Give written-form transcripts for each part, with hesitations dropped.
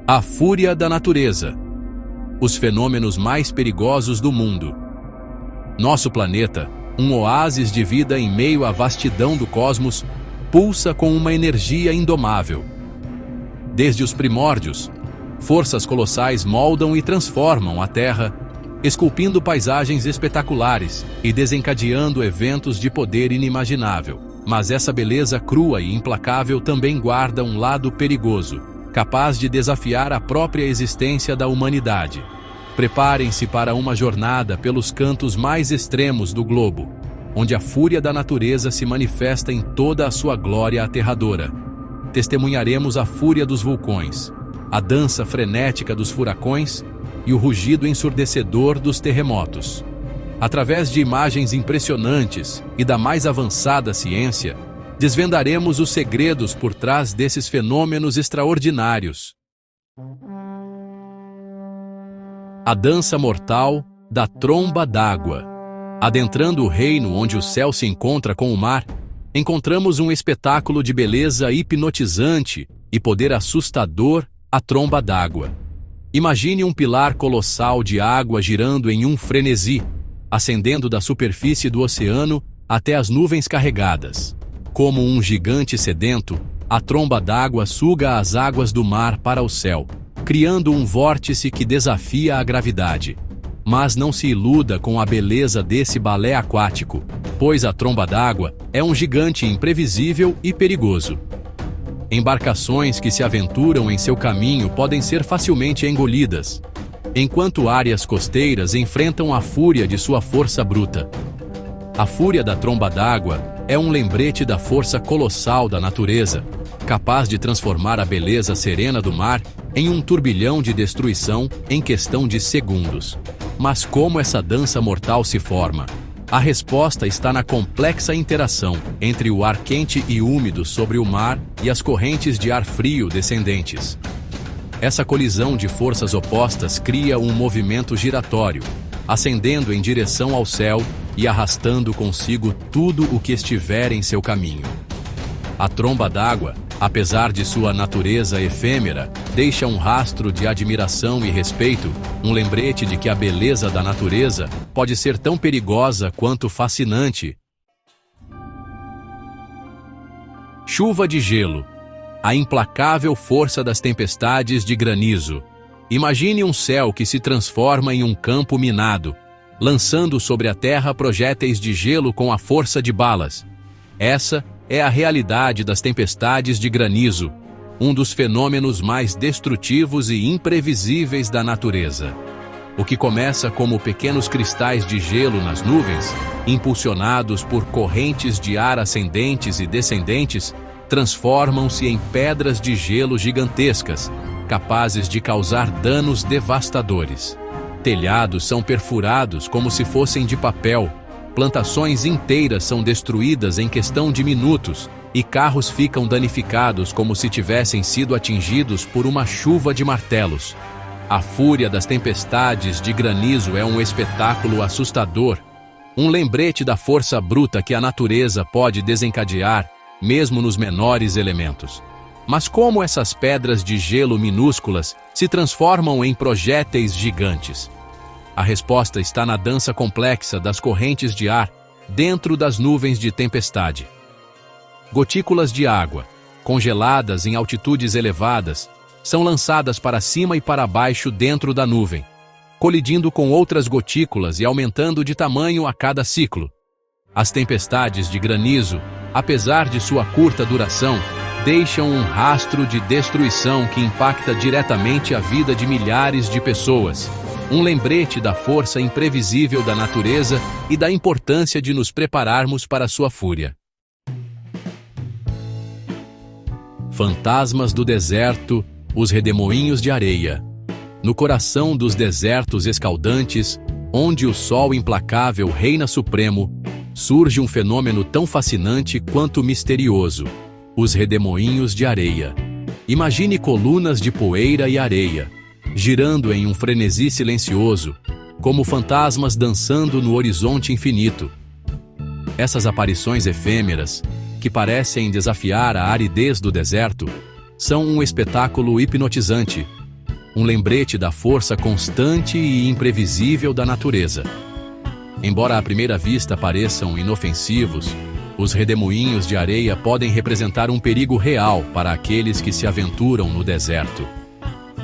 A fúria da natureza. Os fenômenos mais perigosos do mundo. Nosso planeta, um oásis de vida em meio à vastidão do cosmos, pulsa com uma energia indomável. Desde os primórdios, forças colossais moldam e transformam a Terra, esculpindo paisagens espetaculares e desencadeando eventos de poder inimaginável. Mas essa beleza crua e implacável também guarda um lado perigoso, capaz de desafiar a própria existência da humanidade. Preparem-se para uma jornada pelos cantos mais extremos do globo, onde a fúria da natureza se manifesta em toda a sua glória aterradora. Testemunharemos a fúria dos vulcões, a dança frenética dos furacões e o rugido ensurdecedor dos terremotos. Através de imagens impressionantes e da mais avançada ciência, desvendaremos os segredos por trás desses fenômenos extraordinários. A dança mortal da tromba d'água. Adentrando o reino onde o céu se encontra com o mar, encontramos um espetáculo de beleza hipnotizante e poder assustador, a tromba d'água. Imagine um pilar colossal de água girando em um frenesi, ascendendo da superfície do oceano até as nuvens carregadas. Como um gigante sedento, a tromba d'água suga as águas do mar para o céu, criando um vórtice que desafia a gravidade. Mas não se iluda com a beleza desse balé aquático, pois a tromba d'água é um gigante imprevisível e perigoso. Embarcações que se aventuram em seu caminho podem ser facilmente engolidas, enquanto áreas costeiras enfrentam a fúria de sua força bruta. A fúria da tromba d'água é um lembrete da força colossal da natureza, capaz de transformar a beleza serena do mar em um turbilhão de destruição em questão de segundos. Mas como essa dança mortal se forma? A resposta está na complexa interação entre o ar quente e úmido sobre o mar e as correntes de ar frio descendentes. Essa colisão de forças opostas cria um movimento giratório, ascendendo em direção ao céu e arrastando consigo tudo o que estiver em seu caminho. A tromba d'água, apesar de sua natureza efêmera, deixa um rastro de admiração e respeito, um lembrete de que a beleza da natureza pode ser tão perigosa quanto fascinante. Chuva de gelo. A implacável força das tempestades de granizo. Imagine um céu que se transforma em um campo minado, lançando sobre a terra projéteis de gelo com a força de balas. Essa é a realidade das tempestades de granizo, um dos fenômenos mais destrutivos e imprevisíveis da natureza. O que começa como pequenos cristais de gelo nas nuvens, impulsionados por correntes de ar ascendentes e descendentes, transformam-se em pedras de gelo gigantescas, capazes de causar danos devastadores. Telhados são perfurados como se fossem de papel, plantações inteiras são destruídas em questão de minutos e carros ficam danificados como se tivessem sido atingidos por uma chuva de martelos. A fúria das tempestades de granizo é um espetáculo assustador, um lembrete da força bruta que a natureza pode desencadear, mesmo nos menores elementos. Mas como essas pedras de gelo minúsculas se transformam em projéteis gigantes? A resposta está na dança complexa das correntes de ar dentro das nuvens de tempestade. Gotículas de água, congeladas em altitudes elevadas, são lançadas para cima e para baixo dentro da nuvem, colidindo com outras gotículas e aumentando de tamanho a cada ciclo. As tempestades de granizo, apesar de sua curta duração, deixam um rastro de destruição que impacta diretamente a vida de milhares de pessoas. Um lembrete da força imprevisível da natureza e da importância de nos prepararmos para sua fúria. Fantasmas do deserto, os redemoinhos de areia. No coração dos desertos escaldantes, onde o sol implacável reina supremo, surge um fenômeno tão fascinante quanto misterioso: os redemoinhos de areia. Imagine colunas de poeira e areia, girando em um frenesi silencioso, como fantasmas dançando no horizonte infinito. Essas aparições efêmeras, que parecem desafiar a aridez do deserto, são um espetáculo hipnotizante, um lembrete da força constante e imprevisível da natureza. Embora à primeira vista pareçam inofensivos, os redemoinhos de areia podem representar um perigo real para aqueles que se aventuram no deserto.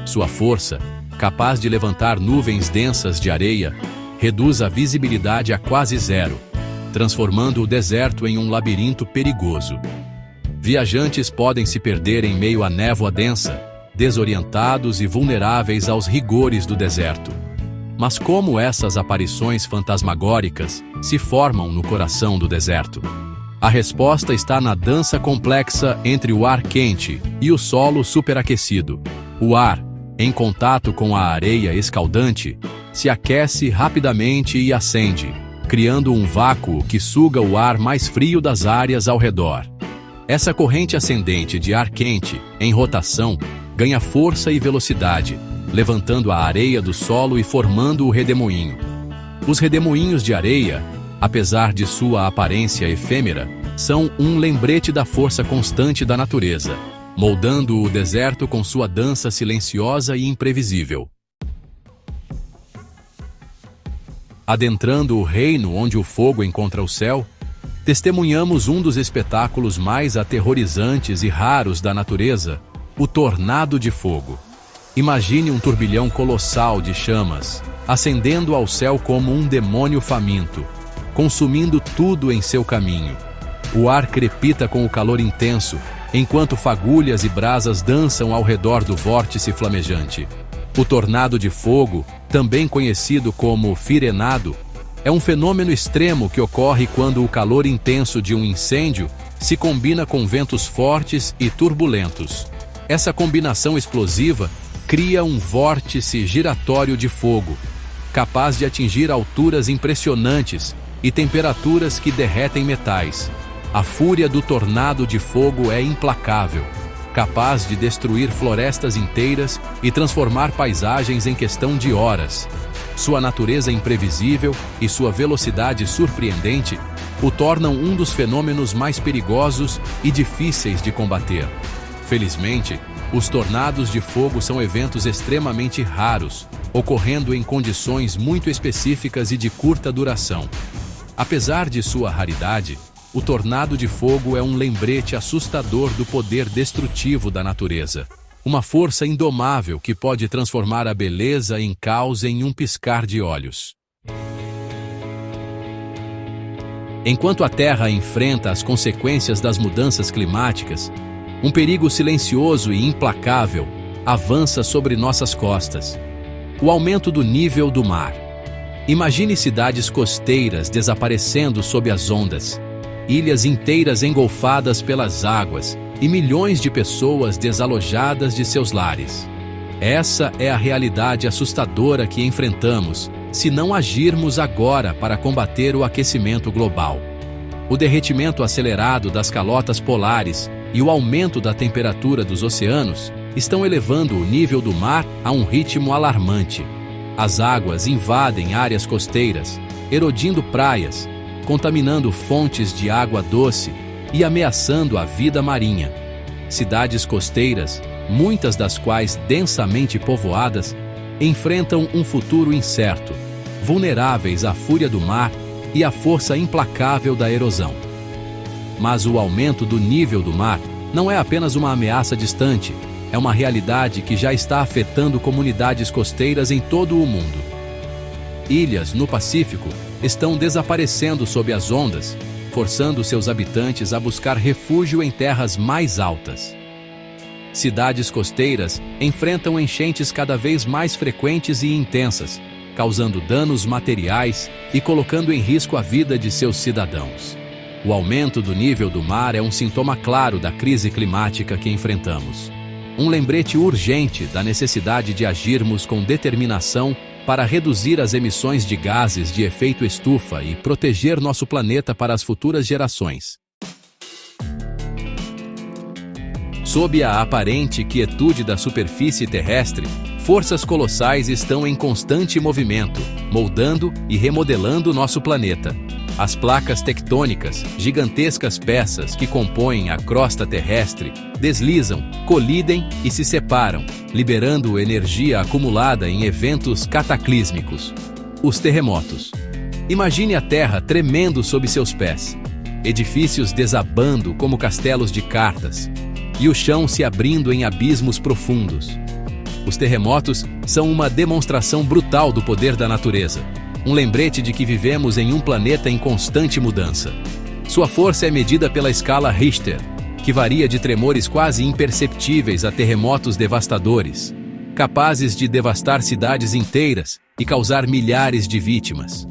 Sua força, capaz de levantar nuvens densas de areia, reduz a visibilidade a quase zero, transformando o deserto em um labirinto perigoso. Viajantes podem se perder em meio à névoa densa, desorientados e vulneráveis aos rigores do deserto. Mas como essas aparições fantasmagóricas se formam no coração do deserto? A resposta está na dança complexa entre o ar quente e o solo superaquecido. O ar, em contato com a areia escaldante, se aquece rapidamente e acende, criando um vácuo que suga o ar mais frio das áreas ao redor. Essa corrente ascendente de ar quente, em rotação, ganha força e velocidade, levantando a areia do solo e formando o redemoinho. Os redemoinhos de areia, apesar de sua aparência efêmera, são um lembrete da força constante da natureza, moldando o deserto com sua dança silenciosa e imprevisível. Adentrando o reino onde o fogo encontra o céu, testemunhamos um dos espetáculos mais aterrorizantes e raros da natureza, o tornado de fogo. Imagine um turbilhão colossal de chamas, ascendendo ao céu como um demônio faminto, consumindo tudo em seu caminho. O ar crepita com o calor intenso, enquanto fagulhas e brasas dançam ao redor do vórtice flamejante. O tornado de fogo, também conhecido como firenado, é um fenômeno extremo que ocorre quando o calor intenso de um incêndio se combina com ventos fortes e turbulentos. Essa combinação explosiva cria um vórtice giratório de fogo, capaz de atingir alturas impressionantes e temperaturas que derretem metais. A fúria do tornado de fogo é implacável, capaz de destruir florestas inteiras e transformar paisagens em questão de horas. Sua natureza imprevisível e sua velocidade surpreendente o tornam um dos fenômenos mais perigosos e difíceis de combater. Felizmente, os tornados de fogo são eventos extremamente raros, ocorrendo em condições muito específicas e de curta duração. Apesar de sua raridade, o tornado de fogo é um lembrete assustador do poder destrutivo da natureza. Uma força indomável que pode transformar a beleza em caos em um piscar de olhos. Enquanto a Terra enfrenta as consequências das mudanças climáticas, um perigo silencioso e implacável avança sobre nossas costas: o aumento do nível do mar. Imagine cidades costeiras desaparecendo sob as ondas, ilhas inteiras engolfadas pelas águas e milhões de pessoas desalojadas de seus lares. Essa é a realidade assustadora que enfrentamos se não agirmos agora para combater o aquecimento global. O derretimento acelerado das calotas polares e o aumento da temperatura dos oceanos estão elevando o nível do mar a um ritmo alarmante. As águas invadem áreas costeiras, erodindo praias, contaminando fontes de água doce e ameaçando a vida marinha. Cidades costeiras, muitas das quais densamente povoadas, enfrentam um futuro incerto, vulneráveis à fúria do mar e à força implacável da erosão. Mas o aumento do nível do mar não é apenas uma ameaça distante, é uma realidade que já está afetando comunidades costeiras em todo o mundo. Ilhas no Pacífico estão desaparecendo sob as ondas, forçando seus habitantes a buscar refúgio em terras mais altas. Cidades costeiras enfrentam enchentes cada vez mais frequentes e intensas, causando danos materiais e colocando em risco a vida de seus cidadãos. O aumento do nível do mar é um sintoma claro da crise climática que enfrentamos. Um lembrete urgente da necessidade de agirmos com determinação para reduzir as emissões de gases de efeito estufa e proteger nosso planeta para as futuras gerações. Sob a aparente quietude da superfície terrestre, forças colossais estão em constante movimento, moldando e remodelando nosso planeta. As placas tectônicas, gigantescas peças que compõem a crosta terrestre, deslizam, colidem e se separam, liberando energia acumulada em eventos cataclísmicos. Os terremotos. Imagine a Terra tremendo sob seus pés, edifícios desabando como castelos de cartas, e o chão se abrindo em abismos profundos. Os terremotos são uma demonstração brutal do poder da natureza, um lembrete de que vivemos em um planeta em constante mudança. Sua força é medida pela escala Richter, que varia de tremores quase imperceptíveis a terremotos devastadores, capazes de devastar cidades inteiras e causar milhares de vítimas.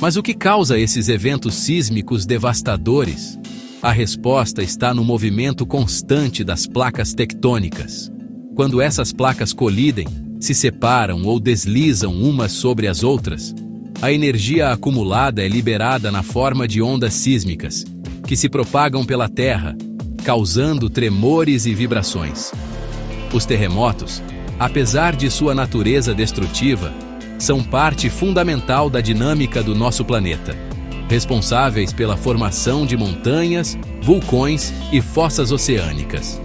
Mas o que causa esses eventos sísmicos devastadores? A resposta está no movimento constante das placas tectônicas. Quando essas placas colidem, se separam ou deslizam umas sobre as outras, a energia acumulada é liberada na forma de ondas sísmicas, que se propagam pela Terra, causando tremores e vibrações. Os terremotos, apesar de sua natureza destrutiva, são parte fundamental da dinâmica do nosso planeta, responsáveis pela formação de montanhas, vulcões e fossas oceânicas.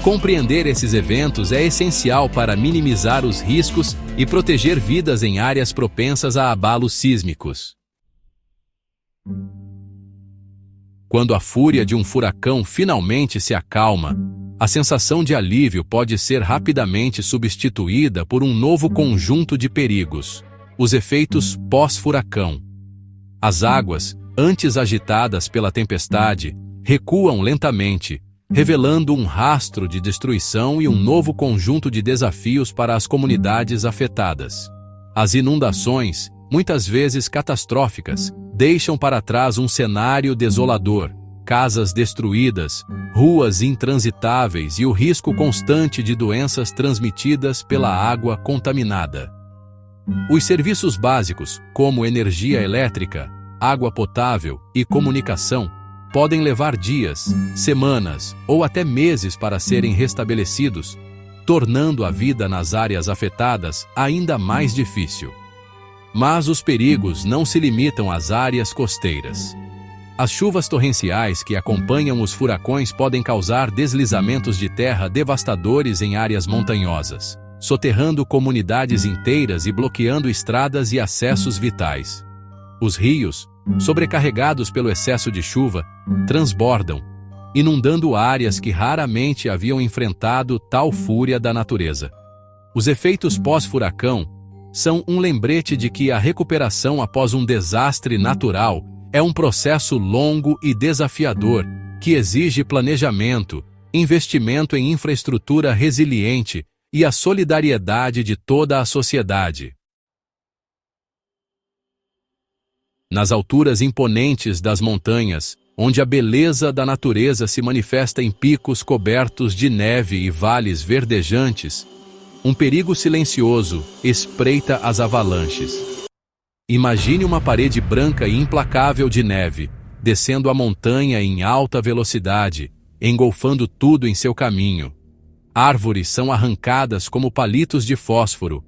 Compreender esses eventos é essencial para minimizar os riscos e proteger vidas em áreas propensas a abalos sísmicos. Quando a fúria de um furacão finalmente se acalma, a sensação de alívio pode ser rapidamente substituída por um novo conjunto de perigos: os efeitos pós-furacão. As águas, antes agitadas pela tempestade, recuam lentamente, revelando um rastro de destruição e um novo conjunto de desafios para as comunidades afetadas. As inundações, muitas vezes catastróficas, deixam para trás um cenário desolador, casas destruídas, ruas intransitáveis e o risco constante de doenças transmitidas pela água contaminada. Os serviços básicos, como energia elétrica, água potável e comunicação, podem levar dias, semanas ou até meses para serem restabelecidos, tornando a vida nas áreas afetadas ainda mais difícil. Mas os perigos não se limitam às áreas costeiras. As chuvas torrenciais que acompanham os furacões podem causar deslizamentos de terra devastadores em áreas montanhosas, soterrando comunidades inteiras e bloqueando estradas e acessos vitais. Os rios, sobrecarregados pelo excesso de chuva, transbordam, inundando áreas que raramente haviam enfrentado tal fúria da natureza. Os efeitos pós-furacão são um lembrete de que a recuperação após um desastre natural é um processo longo e desafiador que exige planejamento, investimento em infraestrutura resiliente e a solidariedade de toda a sociedade. Nas alturas imponentes das montanhas, onde a beleza da natureza se manifesta em picos cobertos de neve e vales verdejantes, um perigo silencioso espreita as avalanches. Imagine uma parede branca e implacável de neve, descendo a montanha em alta velocidade, engolfando tudo em seu caminho. Árvores são arrancadas como palitos de fósforo.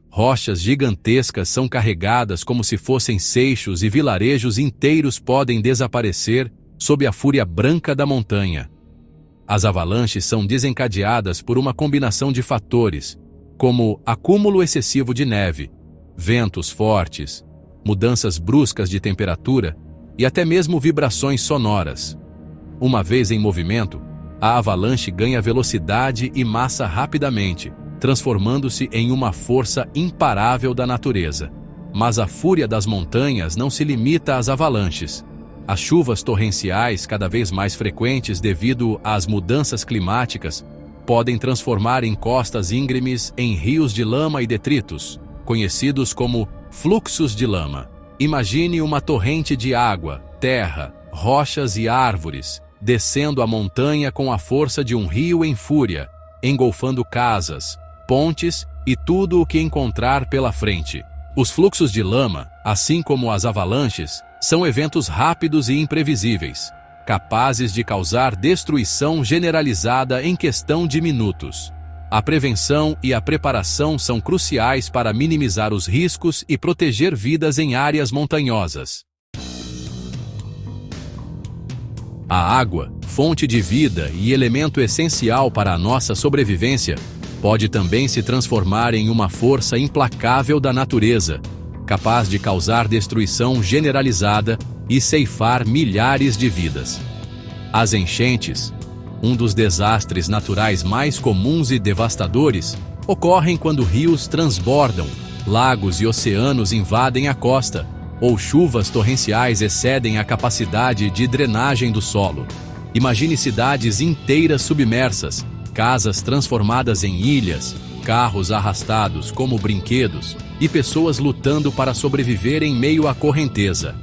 Rochas gigantescas são carregadas como se fossem seixos e vilarejos inteiros podem desaparecer sob a fúria branca da montanha. As avalanches são desencadeadas por uma combinação de fatores, como acúmulo excessivo de neve, ventos fortes, mudanças bruscas de temperatura e até mesmo vibrações sonoras. Uma vez em movimento, a avalanche ganha velocidade e massa rapidamente, transformando-se em uma força imparável da natureza. Mas a fúria das montanhas não se limita às avalanches. As chuvas torrenciais, cada vez mais frequentes devido às mudanças climáticas, podem transformar encostas íngremes em rios de lama e detritos, conhecidos como fluxos de lama. Imagine uma torrente de água, terra, rochas e árvores, descendo a montanha com a força de um rio em fúria, engolfando casas, pontes e tudo o que encontrar pela frente. Os fluxos de lama, assim como as avalanches, são eventos rápidos e imprevisíveis, capazes de causar destruição generalizada em questão de minutos. A prevenção e a preparação são cruciais para minimizar os riscos e proteger vidas em áreas montanhosas. A água, fonte de vida e elemento essencial para a nossa sobrevivência, pode também se transformar em uma força implacável da natureza, capaz de causar destruição generalizada e ceifar milhares de vidas. As enchentes, um dos desastres naturais mais comuns e devastadores, ocorrem quando rios transbordam, lagos e oceanos invadem a costa, ou chuvas torrenciais excedem a capacidade de drenagem do solo. Imagine cidades inteiras submersas, casas transformadas em ilhas, carros arrastados como brinquedos e pessoas lutando para sobreviver em meio à correnteza.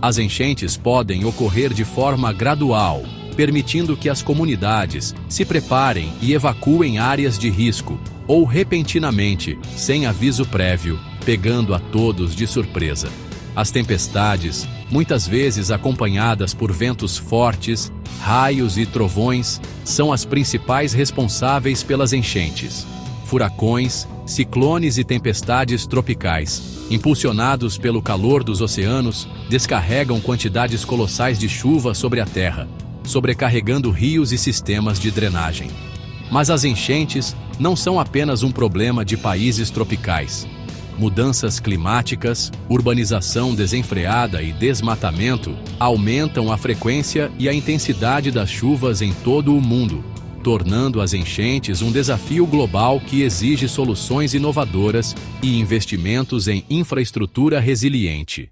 As enchentes podem ocorrer de forma gradual, permitindo que as comunidades se preparem e evacuem áreas de risco, ou repentinamente, sem aviso prévio, pegando a todos de surpresa. As tempestades, muitas vezes acompanhadas por ventos fortes, raios e trovões, são as principais responsáveis pelas enchentes. Furacões, ciclones e tempestades tropicais, impulsionados pelo calor dos oceanos, descarregam quantidades colossais de chuva sobre a terra, sobrecarregando rios e sistemas de drenagem. Mas as enchentes não são apenas um problema de países tropicais. Mudanças climáticas, urbanização desenfreada e desmatamento aumentam a frequência e a intensidade das chuvas em todo o mundo, tornando as enchentes um desafio global que exige soluções inovadoras e investimentos em infraestrutura resiliente.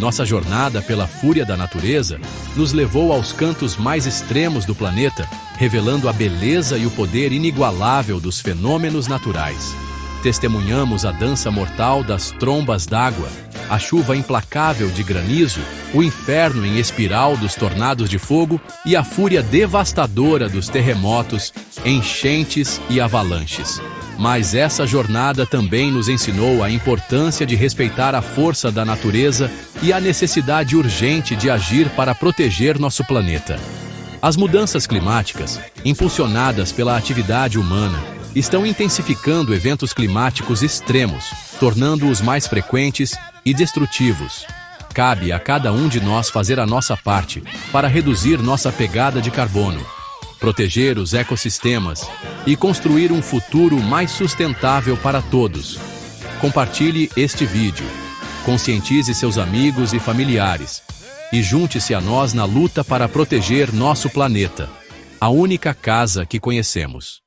Nossa jornada pela fúria da natureza nos levou aos cantos mais extremos do planeta, revelando a beleza e o poder inigualável dos fenômenos naturais. Testemunhamos a dança mortal das trombas d'água, a chuva implacável de granizo, o inferno em espiral dos tornados de fogo e a fúria devastadora dos terremotos, enchentes e avalanches. Mas essa jornada também nos ensinou a importância de respeitar a força da natureza e a necessidade urgente de agir para proteger nosso planeta. As mudanças climáticas, impulsionadas pela atividade humana, estão intensificando eventos climáticos extremos, tornando-os mais frequentes e destrutivos. Cabe a cada um de nós fazer a nossa parte para reduzir nossa pegada de carbono, proteger os ecossistemas e construir um futuro mais sustentável para todos. Compartilhe este vídeo, conscientize seus amigos e familiares e junte-se a nós na luta para proteger nosso planeta, a única casa que conhecemos.